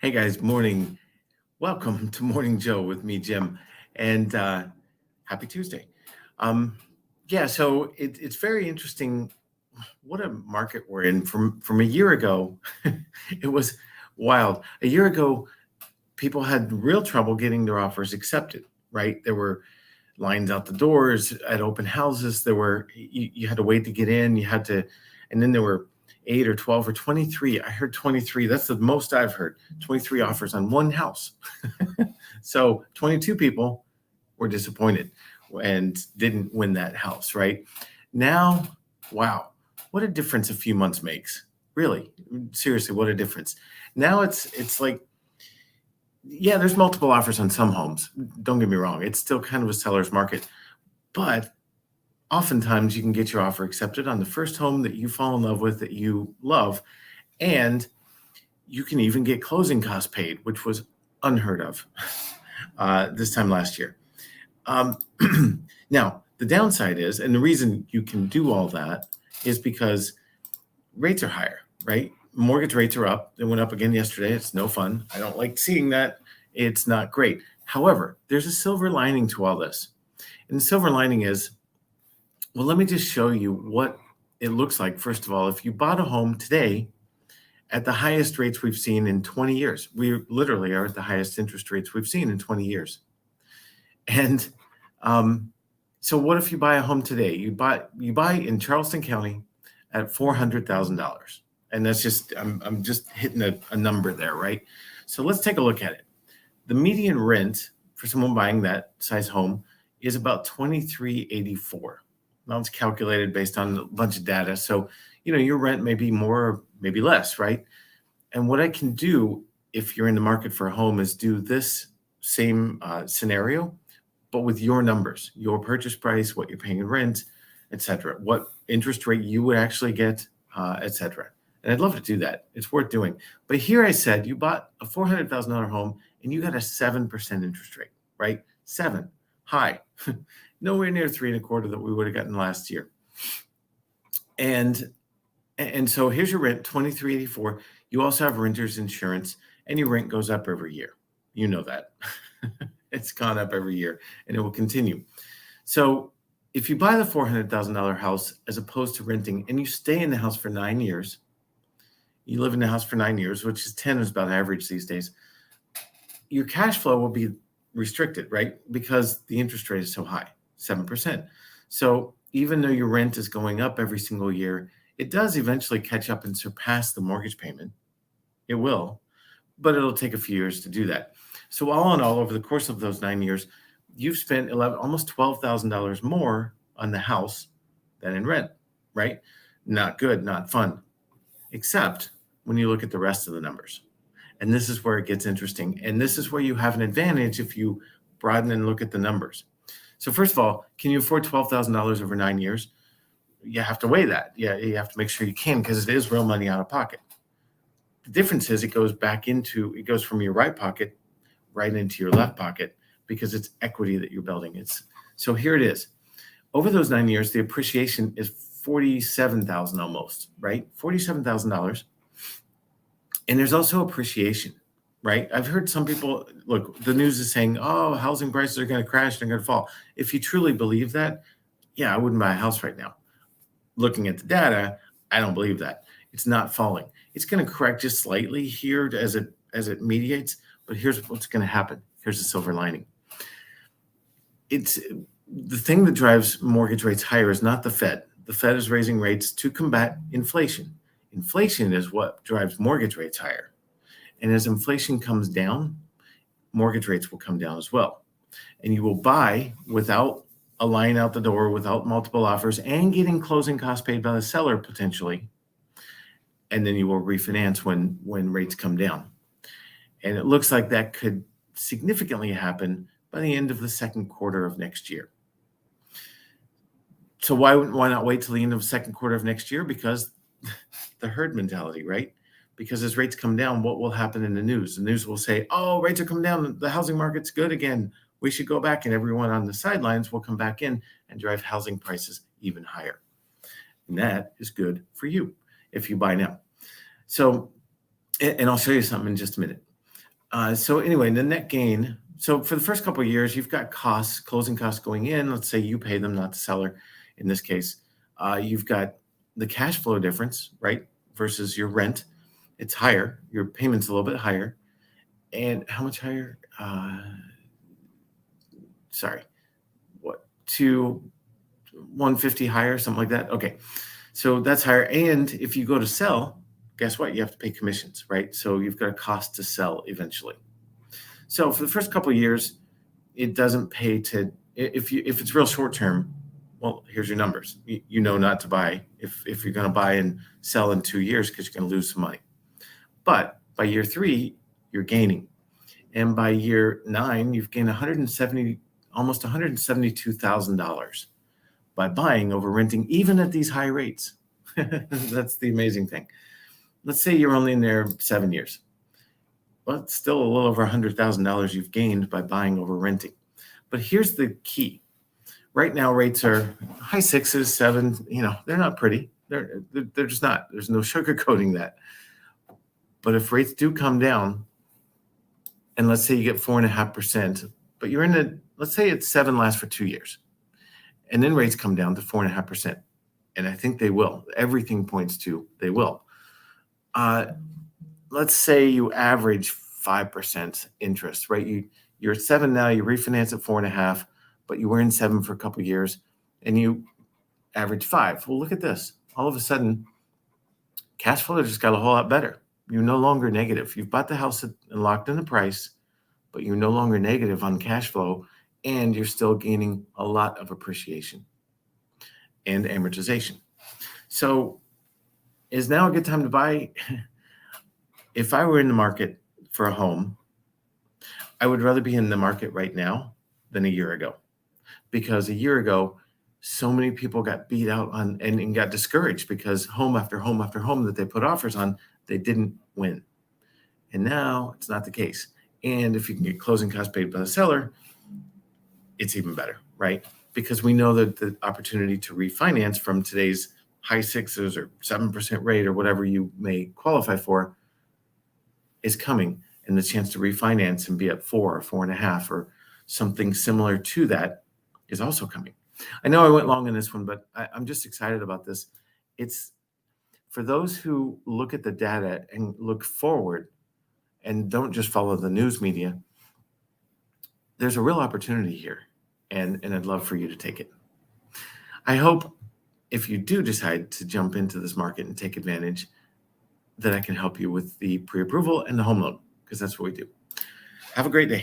Hey guys, morning. Welcome to Morning Joe with me, Jim, and happy Tuesday. Um, it's very interesting what a market we're in. From a year ago, it was wild. A year ago, people had real trouble getting their offers accepted. Right, there were lines out the doors at open houses. You had to wait to get in. And then there were 8 or 12 or 23. I heard 23. That's the most I've heard. 23 offers on one house. So 22 people were disappointed and didn't win that house. Right now, wow, what a difference a few months makes. Really, seriously, what a difference. Now it's like, yeah, there's multiple offers on some homes. Don't get me wrong. It's still kind of a seller's market, but oftentimes you can get your offer accepted on the first home that you fall in love with, that you love, and you can even get closing costs paid, which was unheard of this time last year. Now, the downside is, and the reason you can do all that is because rates are higher, right? Mortgage rates are up. They went up again yesterday. It's no fun. I don't like seeing that. It's not great. However, there's a silver lining to all this. And the silver lining is, well, let me just show you what it looks like. First of all, if you bought a home today at the highest rates we've seen in 20 years, we literally are at the highest interest rates we've seen in 20 years. And so what if you buy a home today? You buy in Charleston County at $400,000. And that's just, I'm just hitting a number there, right? So let's take a look at it. The median rent for someone buying that size home is about $23.84. Now it's calculated based on a bunch of data. So, your rent may be more, maybe less, right? And what I can do if you're in the market for a home is do this same scenario, but with your numbers, your purchase price, what you're paying in rent, etc., what interest rate you would actually get, etc. And I'd love to do that. It's worth doing. But here I said you bought a $400,000 home and you got a 7% interest rate, right? 7, high, nowhere near 3.25 that we would have gotten last year. And so here's your rent, $23.84. You also have renter's insurance, and your rent goes up every year. You know that. It's gone up every year, and it will continue. So if you buy the $400,000 house as opposed to renting, and you stay in the house for 9 years, you live in the house for 9 years, which is 10 is about average these days, your cash flow will be restricted, right? Because the interest rate is so high, 7%. So even though your rent is going up every single year, it does eventually catch up and surpass the mortgage payment. It will, but it'll take a few years to do that. So all in all, over the course of those 9 years, you've spent almost $12,000 more on the house than in rent, right? Not good, not fun, except when you look at the rest of the numbers. And this is where it gets interesting. And this is where you have an advantage if you broaden and look at the numbers. So first of all, can you afford $12,000 over 9 years? You have to weigh that. Yeah, you have to make sure you can, because it is real money out of pocket. The difference is it goes from your right pocket right into your left pocket, because it's equity that you're building. So here it is. Over those 9 years, the appreciation is $47,000 almost, right? $47,000. And there's also appreciation, right? I've heard some people, look, the news is saying, oh, housing prices are going to crash, they're going to fall. If you truly believe that, yeah, I wouldn't buy a house right now. Looking at the data, I don't believe that. It's not falling. It's going to correct just slightly here as it mediates, but here's what's going to happen. Here's the silver lining. It's the thing that drives mortgage rates higher is not the Fed. The Fed is raising rates to combat inflation. Inflation is what drives mortgage rates higher. And as inflation comes down, mortgage rates will come down as well. And you will buy without a line out the door, without multiple offers, and getting closing costs paid by the seller potentially. And then you will refinance when rates come down. And it looks like that could significantly happen by the end of the second quarter of next year. So why not wait till the end of the second quarter of next year? Because the herd mentality, right? Because as rates come down, what will happen in the news? The news will say, oh, rates are coming down. The housing market's good again. We should go back. And everyone on the sidelines will come back in and drive housing prices even higher. And that is good for you if you buy now. So And I'll show you something in just a minute. So anyway, the net gain. So for the first couple of years, you've got costs, closing costs going in. Let's say you pay them, not the seller. In this case, you've got the cash flow difference, right, versus your rent. It's higher. Your payment's a little bit higher. And how much higher? Sorry, what, to 150 higher, something like that. Okay, so that's higher. And if you go to sell, guess what? You have to pay commissions, right? So you've got a cost to sell eventually. So for the first couple of years, it doesn't pay to, if it's real short term. Well, here's your numbers. You know not to buy if you're going to buy and sell in 2 years because you're going to lose some money. But by year 3, you're gaining, and by year 9, you've gained almost $172,000 by buying over renting, even at these high rates. That's the amazing thing. Let's say you're only in there 7 years. Well, it's still a little over $100,000 you've gained by buying over renting. But here's the key. Right now, rates are high 6s, 7. They're not pretty. They're just not. There's no sugarcoating that. But if rates do come down, and let's say you get 4.5%, but you're let's say it's 7 lasts for 2 years, and then rates come down to 4.5%, and I think they will. Everything points to they will. Let's say you average 5% interest, right? You're at 7 now, you refinance at 4.5, but you were in 7 for a couple of years, and you average 5. Well, look at this. All of a sudden, cash flow just got a whole lot better. You're no longer negative. You've bought the house and locked in the price, but you're no longer negative on cash flow, and you're still gaining a lot of appreciation and amortization. So is now a good time to buy? If I were in the market for a home, I would rather be in the market right now than a year ago, because a year ago, so many people got beat out on and got discouraged because home after home after home that they put offers on, they didn't win. And now it's not the case. And if you can get closing costs paid by the seller, it's even better, right? Because we know that the opportunity to refinance from today's high 6s or 7% rate or whatever you may qualify for is coming, and the chance to refinance and be at 4 or 4.5 or something similar to that is also coming. I know I went long in this one, but I'm just excited about this. It's for those who look at the data and look forward and don't just follow the news media. There's a real opportunity here, and I'd love for you to take it. I hope if you do decide to jump into this market and take advantage, that I can help you with the pre-approval and the home loan, because that's what we do. Have a great day.